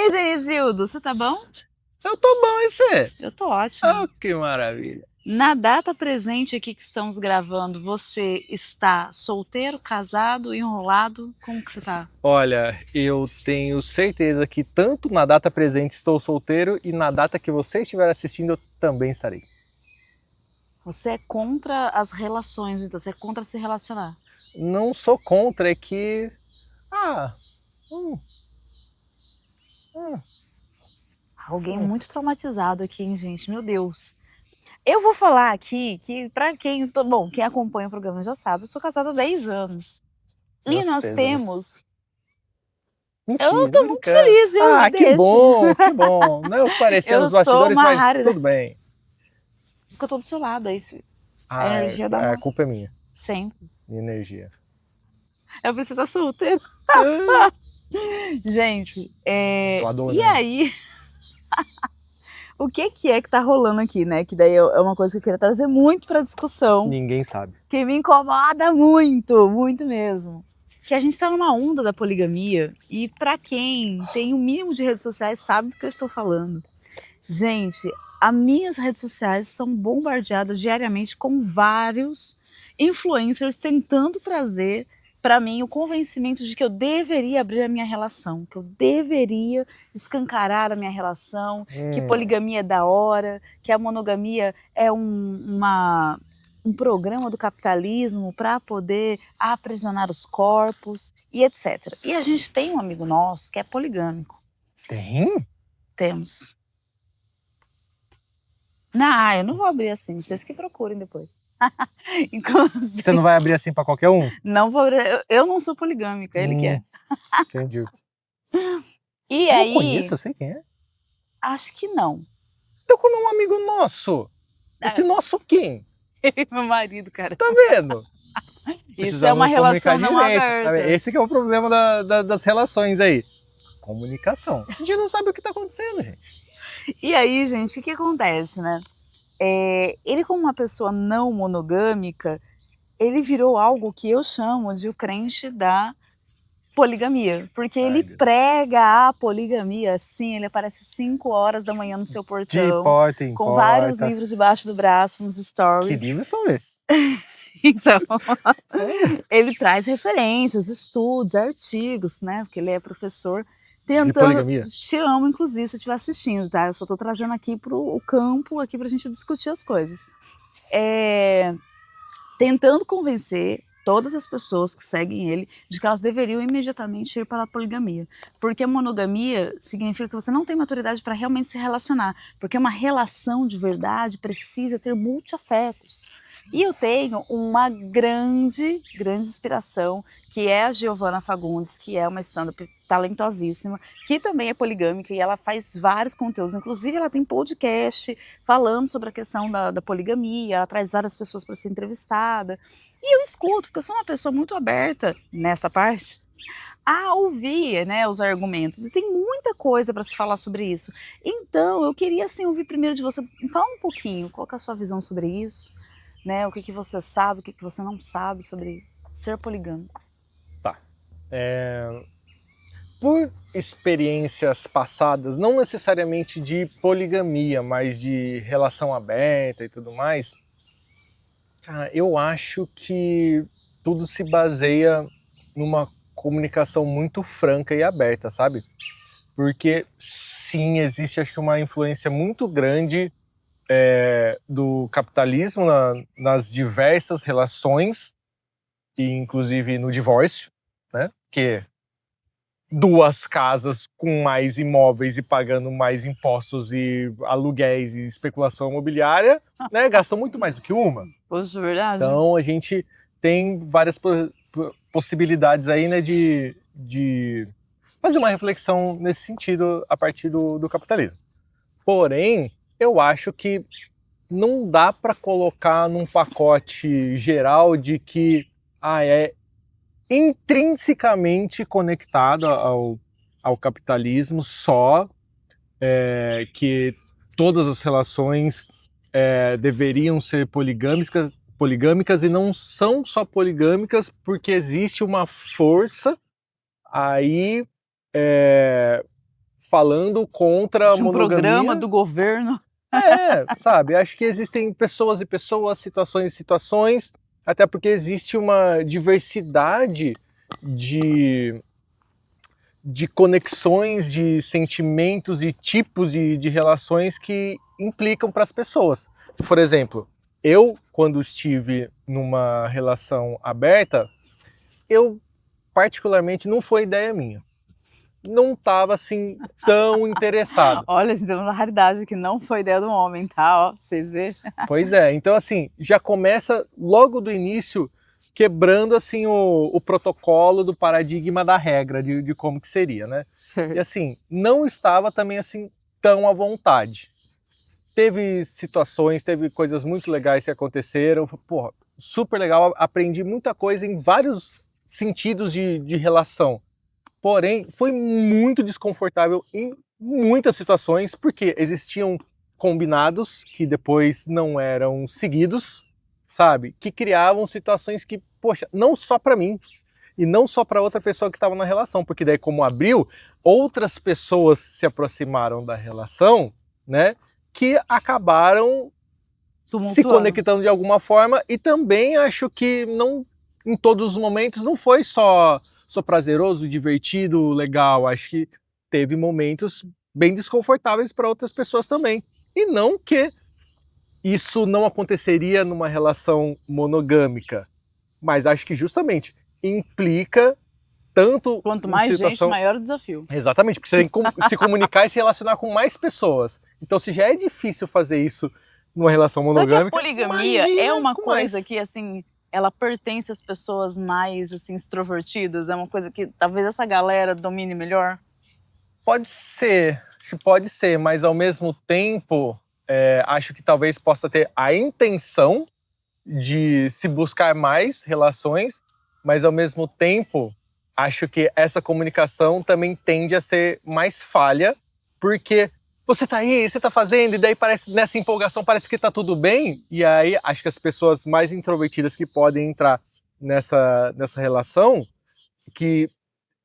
aí, Denizildo, você tá bom? Eu tô bom, e você? Eu tô ótima. Oh, que maravilha. Na data presente aqui que estamos gravando, você está solteiro, casado, enrolado? Como que você tá? Olha, eu tenho certeza que tanto na data presente estou solteiro e na data que você estiver assistindo eu também estarei. Você é contra as relações, então você é contra se relacionar. Não sou contra, é que... Ah... hum, hum, Alguém muito traumatizado aqui, hein, gente? Meu Deus. Eu vou falar aqui que, pra quem, bom, quem acompanha o programa já sabe, eu sou casada há 10 anos. E meus nós pêsames. temos. Eu Mentira, tô muito brincando. feliz, viu? Me Ah, que deixa. bom, que bom. Não é o que parecia Eu nos sou bastidores, uma mas rara. tudo bem. Porque eu tô do seu lado, aí a Ah, energia dá a uma. culpa é minha. Sempre. Minha energia. Eu preciso estar solteiro. Ah, Gente, tô e adorando. aí, o que é que tá rolando aqui, né? Que daí é uma coisa que eu queria trazer muito pra discussão, Ninguém sabe. que me incomoda muito, muito mesmo. Que a gente tá numa onda da poligamia e pra quem tem o mínimo de redes sociais sabe do que eu estou falando. Gente, as minhas redes sociais são bombardeadas diariamente com vários influencers tentando trazer para mim o convencimento de que eu deveria abrir a minha relação, que eu deveria escancarar a minha relação, que poligamia é da hora, que a monogamia é um programa do capitalismo para poder aprisionar os corpos e etc. E a gente tem um amigo nosso que é poligâmico. Tem? Temos. Não, eu não vou abrir assim, vocês que procurem depois. Inclusive, Você não vai abrir assim pra qualquer um? não vou abrir, eu não sou poligâmica, ele que é. Entendi. E Eu aí, conheço, eu sei quem é. acho que não. Tô com um amigo nosso. Esse nosso quem? Meu marido, cara. Tá vendo? Isso é uma Precisamos comunicar relação não direito. aberta. Esse que é o problema das relações aí. Comunicação. A gente não sabe o que tá acontecendo, gente. E aí, gente, o que acontece, né? Ele, como uma pessoa não monogâmica, ele virou algo que eu chamo de o crente da poligamia, porque Ai, ele Deus. prega a poligamia assim, ele aparece 5 horas da manhã no seu De portão, porta em com vários porta. livros debaixo do braço, nos Que stories. livros são esses? Então, ele traz referências, estudos, artigos, né, porque ele é professor, De tentando... poligamia? Te amo, inclusive, se você estiver assistindo, tá? Eu só tô trazendo aqui pro campo, aqui pra gente discutir as coisas. Tentando convencer todas as pessoas que seguem ele de que elas deveriam imediatamente ir para a poligamia. Porque a monogamia significa que você não tem maturidade para realmente se relacionar. Porque uma relação de verdade precisa ter multiafetos. E eu tenho uma grande inspiração, que é a Giovana Fagundes, que é uma stand-up talentosíssima, que também é poligâmica e ela faz vários conteúdos. Inclusive, ela tem podcast falando sobre a questão da poligamia, ela traz várias pessoas para ser entrevistada. E eu escuto, porque eu sou uma pessoa muito aberta nessa parte a ouvir, né, os argumentos. E tem muita coisa para se falar sobre isso. Então, eu queria assim, ouvir primeiro de você, falar um pouquinho, qual que é a sua visão sobre isso, né? O que você sabe, o que você não sabe sobre ser poligâmico. Tá. Por experiências passadas, não necessariamente de poligamia, mas de relação aberta e tudo mais, cara, eu acho que tudo se baseia numa comunicação muito franca e aberta, sabe? Porque sim, existe acho que uma influência muito grande do capitalismo nas diversas relações, e inclusive no divórcio, né? Que duas casas com mais imóveis e pagando mais impostos e aluguéis e especulação imobiliária, né, gastam muito mais do que uma. Poxa, verdade. Então a gente tem várias possibilidades aí, né, de fazer uma reflexão nesse sentido a partir do capitalismo. Porém, eu acho que não dá para colocar num pacote geral de que é intrinsecamente conectado ao capitalismo só, que todas as relações deveriam ser poligâmicas e não são só poligâmicas porque existe uma força aí falando contra a Um monogamia. programa do governo. Sabe? Acho que existem pessoas e pessoas, situações e situações, até porque existe uma diversidade de conexões, de sentimentos e tipos de relações que implicam para as pessoas. Por exemplo, eu, quando estive numa relação aberta, eu particularmente não foi ideia minha. Não estava assim tão interessado. Olha, a gente tem uma raridade que não foi ideia do homem, tá? Ó, pra vocês verem. Pois é, então assim, já começa logo do início quebrando assim o protocolo do paradigma da regra de como que seria, né? Certo. E assim, não estava também assim tão à vontade. Teve situações, teve coisas muito legais que aconteceram, porra, super legal, aprendi muita coisa em vários sentidos de relação. Porém, foi muito desconfortável em muitas situações, porque existiam combinados que depois não eram seguidos, sabe? Que criavam situações que, poxa, não só para mim e não só para outra pessoa que estava na relação, porque daí como abriu, outras pessoas se aproximaram da relação, né? Que acabaram se conectando de alguma forma, e também acho que não em todos os momentos não foi só prazeroso, divertido, legal. Acho que teve momentos bem desconfortáveis para outras pessoas também. E não que isso não aconteceria numa relação monogâmica, mas acho que justamente implica tanto quanto mais situação... gente, maior o desafio. Exatamente, porque você tem que se comunicar e se relacionar com mais pessoas. Então, se já é difícil fazer isso numa relação monogâmica... Sabe que a poligamia é uma coisa que, assim, ela pertence às pessoas mais, assim, extrovertidas? É uma coisa que talvez essa galera domine melhor? Pode ser, acho que pode ser, mas ao mesmo tempo, acho que talvez possa ter a intenção de se buscar mais relações, mas ao mesmo tempo, acho que essa comunicação também tende a ser mais falha, porque você tá aí, você tá fazendo, e daí parece, nessa empolgação parece que tá tudo bem, e aí acho que as pessoas mais introvertidas que podem entrar nessa relação, que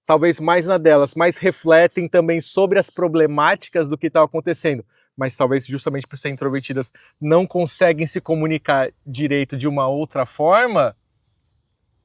talvez mais na delas, mais refletem também sobre as problemáticas do que está acontecendo, mas talvez justamente por serem introvertidas não conseguem se comunicar direito de uma outra forma,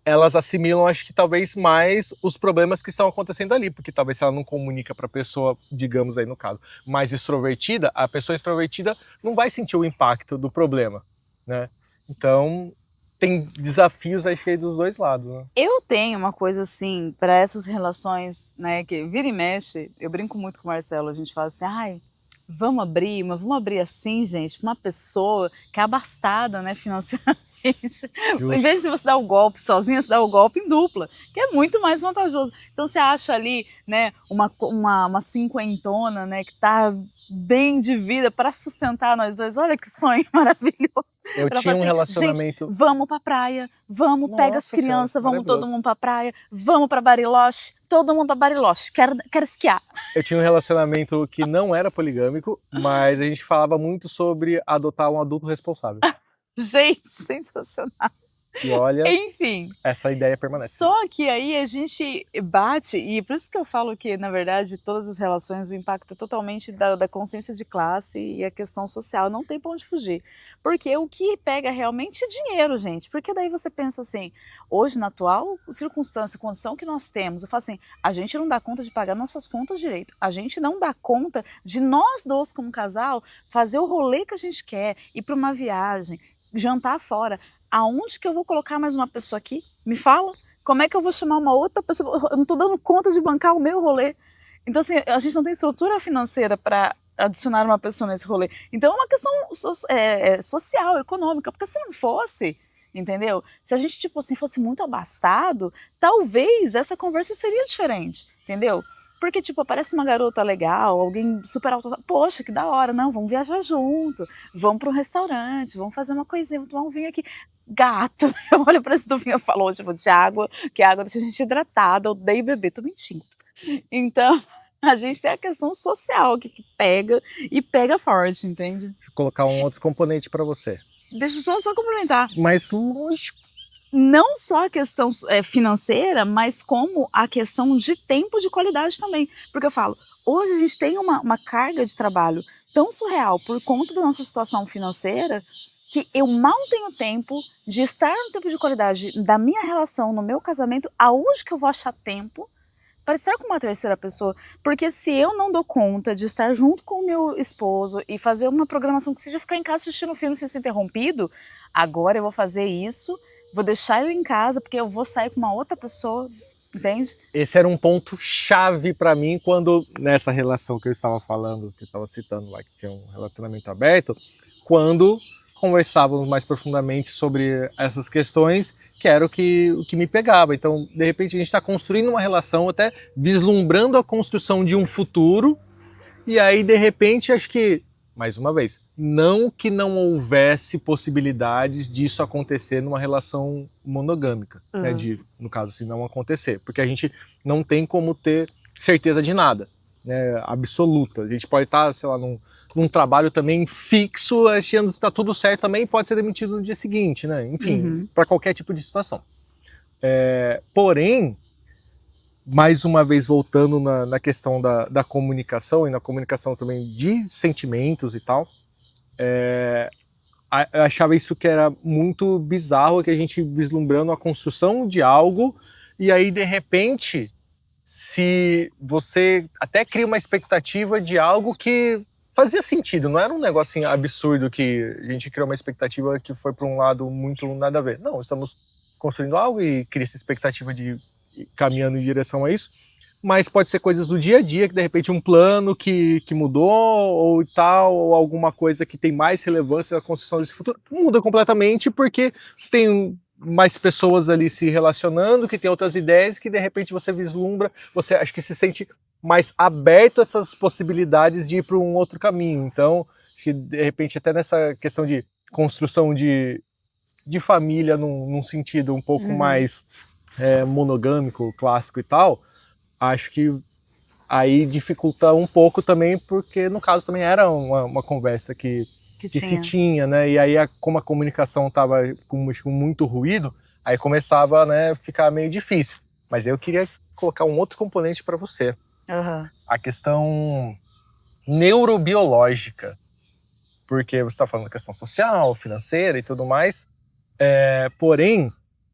elas assimilam, acho que talvez mais os problemas que estão acontecendo ali, porque talvez se ela não comunica para a pessoa, digamos aí no caso, mais extrovertida, a pessoa extrovertida não vai sentir o impacto do problema, né? Então, tem desafios, acho que aí dos dois lados, né? Eu tenho uma coisa assim, para essas relações, né, que vira e mexe, eu brinco muito com o Marcelo, a gente fala assim, ai, vamos abrir, mas vamos abrir assim, gente, pra uma pessoa que é abastada, né, financeiramente. Em vez de você dar o golpe sozinha, você dá o golpe em dupla, que é muito mais vantajoso. Então você acha ali, né, uma cinquentona, né, que tá bem de vida para sustentar nós dois. Olha que sonho maravilhoso. Eu tinha um relacionamento... Gente, vamos pra praia, vamos, pega as crianças, vamos todo mundo pra praia, vamos pra Bariloche, todo mundo pra Bariloche, quero esquiar. Eu tinha um relacionamento que não era poligâmico, mas a gente falava muito sobre adotar um adulto responsável. Gente, sensacional. E olha, enfim, essa ideia permanece. Só que aí a gente bate, e por isso que eu falo que, na verdade, todas as relações, o impacto é totalmente da consciência de classe e a questão social, não tem pra onde fugir. Porque o que pega realmente é dinheiro, gente. Porque daí você pensa assim, hoje, na atual circunstância, condição que nós temos, eu falo assim, a gente não dá conta de pagar nossas contas direito, a gente não dá conta de nós dois como casal fazer o rolê que a gente quer, ir para uma viagem, jantar fora. Aonde que eu vou colocar mais uma pessoa aqui? Me fala. Como é que eu vou chamar uma outra pessoa? Eu não estou dando conta de bancar o meu rolê. Então, assim, a gente não tem estrutura financeira para adicionar uma pessoa nesse rolê. Então, é uma questão social, econômica. Porque se não fosse, entendeu? Se a gente, tipo assim, fosse muito abastado, talvez essa conversa seria diferente, entendeu? Porque, tipo, aparece uma garota legal, alguém super alto, poxa, que da hora, não, vamos viajar junto, vamos para um restaurante, vamos fazer uma coisinha, vamos tomar um vinho aqui. Gato, eu olho para esse do vinho e falo, hoje eu vou de água, que a água deixa a gente hidratada, eu odeio beber, tô mentindo. Então, a gente tem a questão social que pega e pega forte, entende? Deixa eu colocar um outro componente para você. Deixa eu só complementar. Mas lógico. não só a questão financeira, mas como a questão de tempo de qualidade também. Porque eu falo, hoje a gente tem uma carga de trabalho tão surreal por conta da nossa situação financeira que eu mal tenho tempo de estar no tempo de qualidade da minha relação, no meu casamento, aonde que eu vou achar tempo para estar com uma terceira pessoa? Porque se eu não dou conta de estar junto com o meu esposo e fazer uma programação que seja ficar em casa assistindo um filme sem ser interrompido, agora eu vou fazer isso, vou deixar ele em casa porque eu vou sair com uma outra pessoa, entende? Esse era um ponto chave para mim quando, nessa relação que eu estava falando, que eu estava citando lá, que tinha um relacionamento aberto, quando conversávamos mais profundamente sobre essas questões, que era o que me pegava. Então, de repente, a gente está construindo uma relação, até vislumbrando a construção de um futuro, e aí, de repente, acho que, mais uma vez, não que não houvesse possibilidades disso acontecer numa relação monogâmica, né, no caso, se não acontecer, porque a gente não tem como ter certeza de nada, né, absoluta. A gente pode estar, sei lá, num trabalho também fixo, achando que está tudo certo também, pode ser demitido no dia seguinte, né? Enfim, para qualquer tipo de situação. Porém, mais uma vez voltando na questão da comunicação, e na comunicação também de sentimentos e tal, eu achava isso que era muito bizarro, que a gente vislumbrando a construção de algo, e aí de repente, se você até cria uma expectativa de algo que fazia sentido, não era um negócio assim, absurdo que a gente criou uma expectativa que foi para um lado muito nada a ver. Não, estamos construindo algo e cria essa expectativa de ir caminhando em direção a isso, mas pode ser coisas do dia a dia, que de repente um plano que mudou ou tal, ou alguma coisa que tem mais relevância na construção desse futuro, muda completamente porque tem mais pessoas ali se relacionando, que tem outras ideias, que de repente você vislumbra, você acho que se sente mais aberto a essas possibilidades de ir para um outro caminho. Então, acho que de repente até nessa questão de construção de família num sentido um pouco mais monogâmico, clássico e tal, acho que aí dificulta um pouco também, porque no caso também era uma conversa que se tinha, né? E aí como a comunicação estava com muito ruído, aí começava, né, ficar meio difícil. Mas eu queria colocar um outro componente para você. A questão neurobiológica, porque você está falando da questão social, financeira e tudo mais, porém,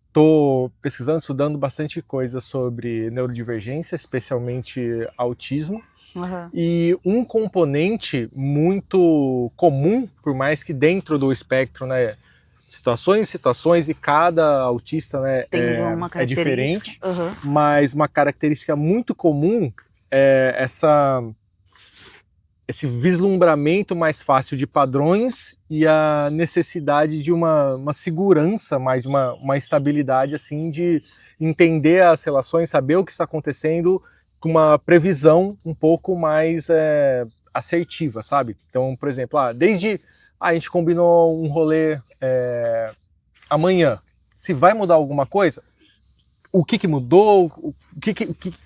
estou pesquisando, estudando bastante coisa sobre neurodivergência, especialmente autismo, e um componente muito comum, por mais que dentro do espectro, né, situações, e cada autista, né, é diferente, mas uma característica muito comum é esse vislumbramento mais fácil de padrões e a necessidade de uma segurança, mais uma estabilidade, assim, de entender as relações, saber o que está acontecendo, com uma previsão um pouco mais assertiva, sabe? Então, por exemplo, desde a gente combinou um rolê amanhã, se vai mudar alguma coisa, o que mudou,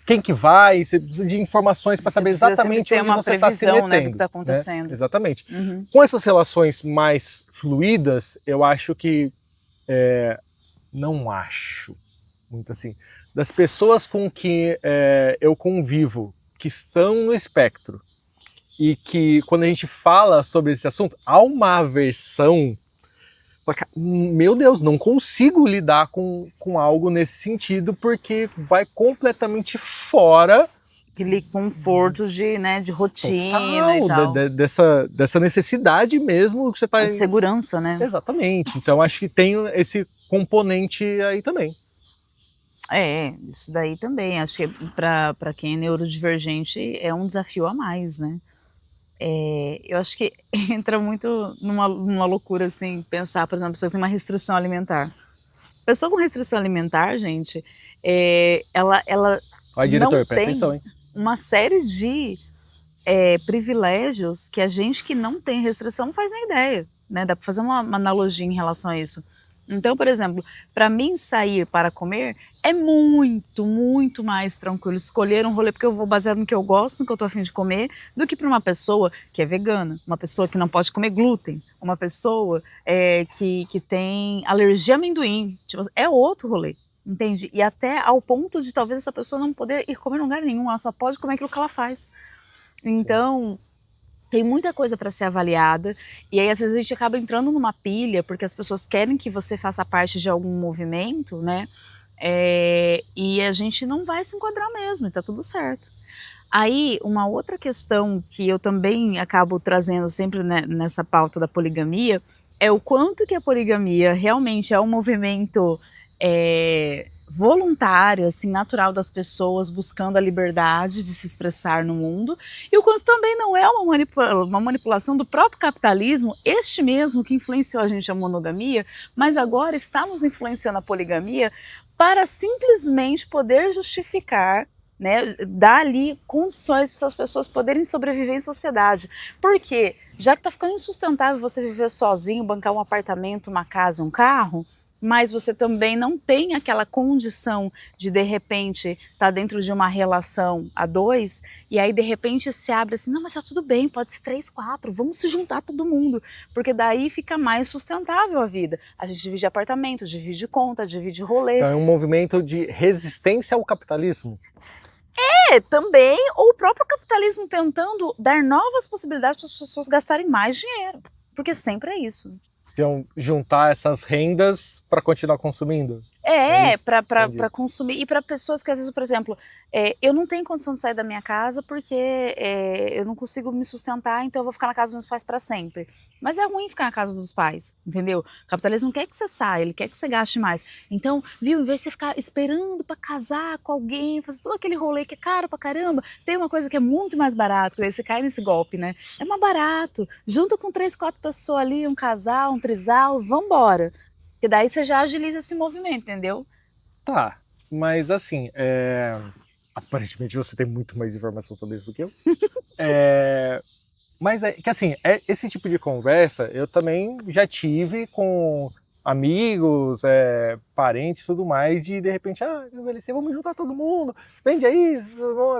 quem que vai, você precisa de informações para saber exatamente onde você está se metendo. Né, do que tá acontecendo. Né? Exatamente. Com essas relações mais fluídas, eu acho que, não acho, muito assim, das pessoas com que eu convivo, que estão no espectro, e que quando a gente fala sobre esse assunto, há uma aversão. Meu Deus, não consigo lidar com algo nesse sentido, porque vai completamente fora aquele conforto de rotina total, e tal. Dessa necessidade mesmo que você tá... De segurança, né? Exatamente. Então acho que tem esse componente aí também. Isso daí também. Acho que para quem é neurodivergente é um desafio a mais, né? Eu acho que entra muito numa loucura, assim, pensar, por exemplo, a pessoa que tem uma restrição alimentar. Pessoa com restrição alimentar, gente, ela Olha, diretor, não presta tem atenção, hein? uma série de privilégios que a gente que não tem restrição não faz nem ideia, né? Dá para fazer uma analogia em relação a isso. Então, por exemplo, para mim sair para comer é muito, muito mais tranquilo escolher um rolê, porque eu vou baseado no que eu gosto, no que eu tô a fim de comer, do que para uma pessoa que é vegana, uma pessoa que não pode comer glúten, uma pessoa que tem alergia a amendoim. Tipo, é outro rolê, entende? E até ao ponto de talvez essa pessoa não poder ir comer em lugar nenhum, ela só pode comer aquilo que ela faz. Então, tem muita coisa para ser avaliada, e aí às vezes a gente acaba entrando numa pilha, porque as pessoas querem que você faça parte de algum movimento, né? E a gente não vai se enquadrar mesmo, e tá tudo certo. Aí, uma outra questão que eu também acabo trazendo sempre nessa pauta da poligamia, é o quanto que a poligamia realmente é um movimento voluntário, assim, natural das pessoas buscando a liberdade de se expressar no mundo, e o quanto também não é uma manipulação do próprio capitalismo, este mesmo que influenciou a gente a monogamia, mas agora está nos influenciando a poligamia para simplesmente poder justificar, né, dar ali condições para essas pessoas poderem sobreviver em sociedade. Por quê? Já que está ficando insustentável você viver sozinho, bancar um apartamento, uma casa, um carro, mas você também não tem aquela condição de repente, estar dentro de uma relação a dois, e aí de repente se abre assim, não, mas tá tudo bem, pode ser 3, 4, vamos se juntar todo mundo, porque daí fica mais sustentável a vida. A gente divide apartamento, divide conta, divide rolê. Então é um movimento de resistência ao capitalismo. Também, ou o próprio capitalismo tentando dar novas possibilidades para as pessoas gastarem mais dinheiro, porque sempre é isso. Então, juntar essas rendas para continuar consumindo. Para consumir, e para pessoas que às vezes, por exemplo, eu não tenho condição de sair da minha casa porque eu não consigo me sustentar, então eu vou ficar na casa dos meus pais para sempre. Mas é ruim ficar na casa dos pais, entendeu? O capitalismo não quer que você saia, ele quer que você gaste mais. Então, viu, em vez de você ficar esperando para casar com alguém, fazer todo aquele rolê que é caro pra caramba, tem uma coisa que é muito mais barato, que daí você cai nesse golpe, né? É mais barato, junta com 3, 4 pessoas ali, um casal, um trisal, vambora. Porque daí você já agiliza esse movimento, entendeu? Tá, mas assim, aparentemente você tem muito mais informação sobre isso do que eu. Mas é que assim, esse tipo de conversa eu também já tive com amigos, parentes e tudo mais, de repente, envelhecer, vamos juntar todo mundo, vende aí,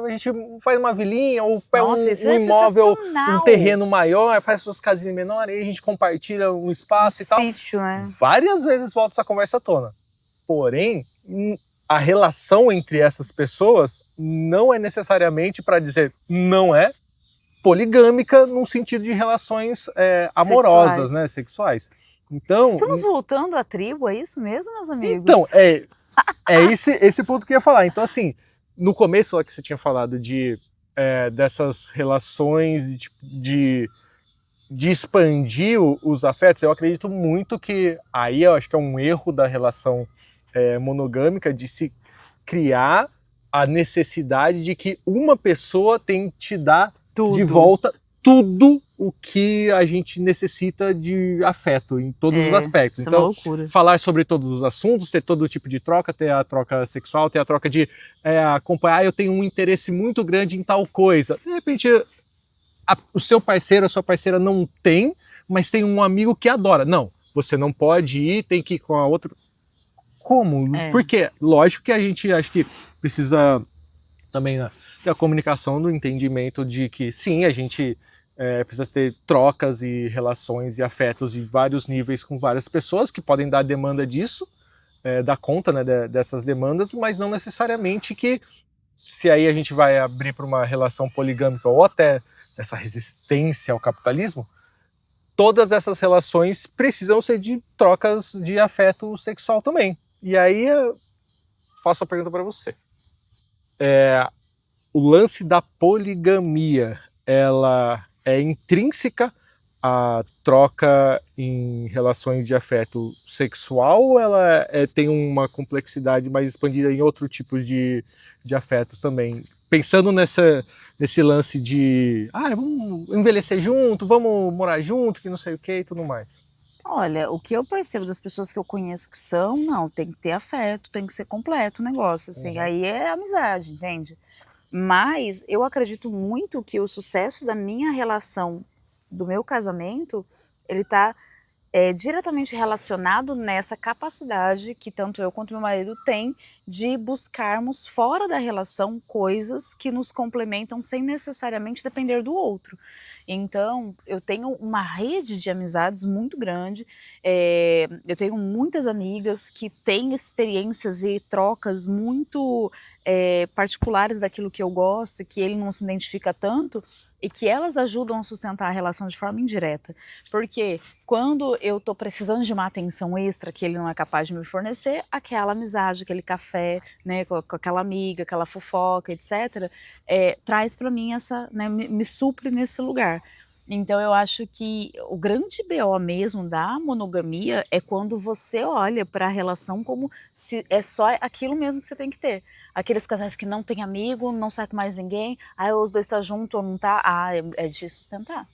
a gente faz uma vilinha, ou pega um imóvel, um terreno maior, faz suas casinhas menores, aí a gente compartilha um espaço e tal. Sítio, né? Várias vezes volta essa conversa à tona. Porém, a relação entre essas pessoas não é necessariamente para dizer não é poligâmica no sentido de relações amorosas, sexuais. Né, sexuais. Então, estamos voltando à tribo, é isso mesmo, meus amigos? Então, é esse ponto que eu ia falar. Então, assim, no começo lá que você tinha falado dessas relações de expandir os afetos, eu acredito muito que aí eu acho que é um erro da relação monogâmica, de se criar a necessidade de que uma pessoa tem que te dar de volta tudo o que a gente necessita de afeto em todos os aspectos. Isso então, é uma loucura. Falar sobre todos os assuntos, ter todo tipo de troca, ter a troca sexual, ter a troca de acompanhar, eu tenho um interesse muito grande em tal coisa. De repente, o seu parceiro, a sua parceira não tem, mas tem um amigo que adora. Não, você não pode ir, tem que ir com a outra. Como? Porque, lógico que a gente acho que precisa também ter a comunicação do entendimento de que sim, a gente precisa ter trocas e relações e afetos em vários níveis com várias pessoas que podem dar demanda disso, dar conta, né, dessas demandas, mas não necessariamente que se aí a gente vai abrir para uma relação poligâmica ou até essa resistência ao capitalismo, todas essas relações precisam ser de trocas de afeto sexual também. E aí eu faço a pergunta para você. O lance da poligamia, ela é intrínseca à troca em relações de afeto sexual, ou ela tem uma complexidade mais expandida em outro tipo de afetos também? Pensando nesse lance de vamos envelhecer junto, vamos morar junto, que não sei o que e tudo mais. Olha, o que eu percebo das pessoas que eu conheço que são, não, tem que ter afeto, tem que ser completo o negócio, assim, aí é amizade, entende? Mas eu acredito muito que o sucesso da minha relação, do meu casamento, ele tá é diretamente relacionado nessa capacidade que tanto eu quanto meu marido tem de buscarmos fora da relação coisas que nos complementam sem necessariamente depender do outro. Então, eu tenho uma rede de amizades muito grande, eu tenho muitas amigas que têm experiências e trocas muito particulares daquilo que eu gosto, que ele não se identifica tanto, e que elas ajudam a sustentar a relação de forma indireta. Porque quando eu estou precisando de uma atenção extra que ele não é capaz de me fornecer, aquela amizade, aquele café, né, com aquela amiga, aquela fofoca, etc., traz para mim essa, né, me supre nesse lugar. Então eu acho que o grande BO mesmo da monogamia é quando você olha para a relação como se é só aquilo mesmo que você tem que ter. Aqueles casais que não tem amigo, não sai com mais ninguém, aí os dois estão juntos ou não tá, é difícil sustentar.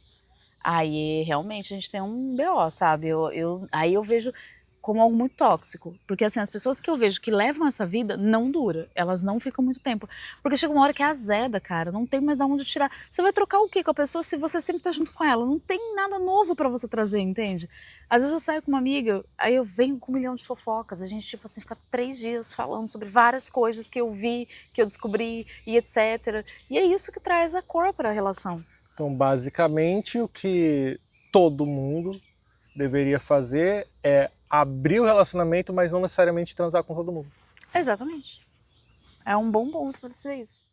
Aí realmente a gente tem um BO, sabe? Aí eu vejo como algo muito tóxico, porque assim, as pessoas que eu vejo que levam essa vida não dura, elas não ficam muito tempo, porque chega uma hora que é azeda, cara, não tem mais de onde tirar. Você vai trocar o que com a pessoa se você sempre tá junto com ela? Não tem nada novo pra você trazer, entende? Às vezes eu saio com uma amiga, aí eu venho com um milhão de fofocas, a gente tipo assim fica 3 dias falando sobre várias coisas que eu vi, que eu descobri e etc. E é isso que traz a cor pra relação. Então, basicamente, o que todo mundo deveria fazer é abrir o relacionamento, mas não necessariamente transar com todo mundo. Exatamente. É um bom ponto pra dizer isso.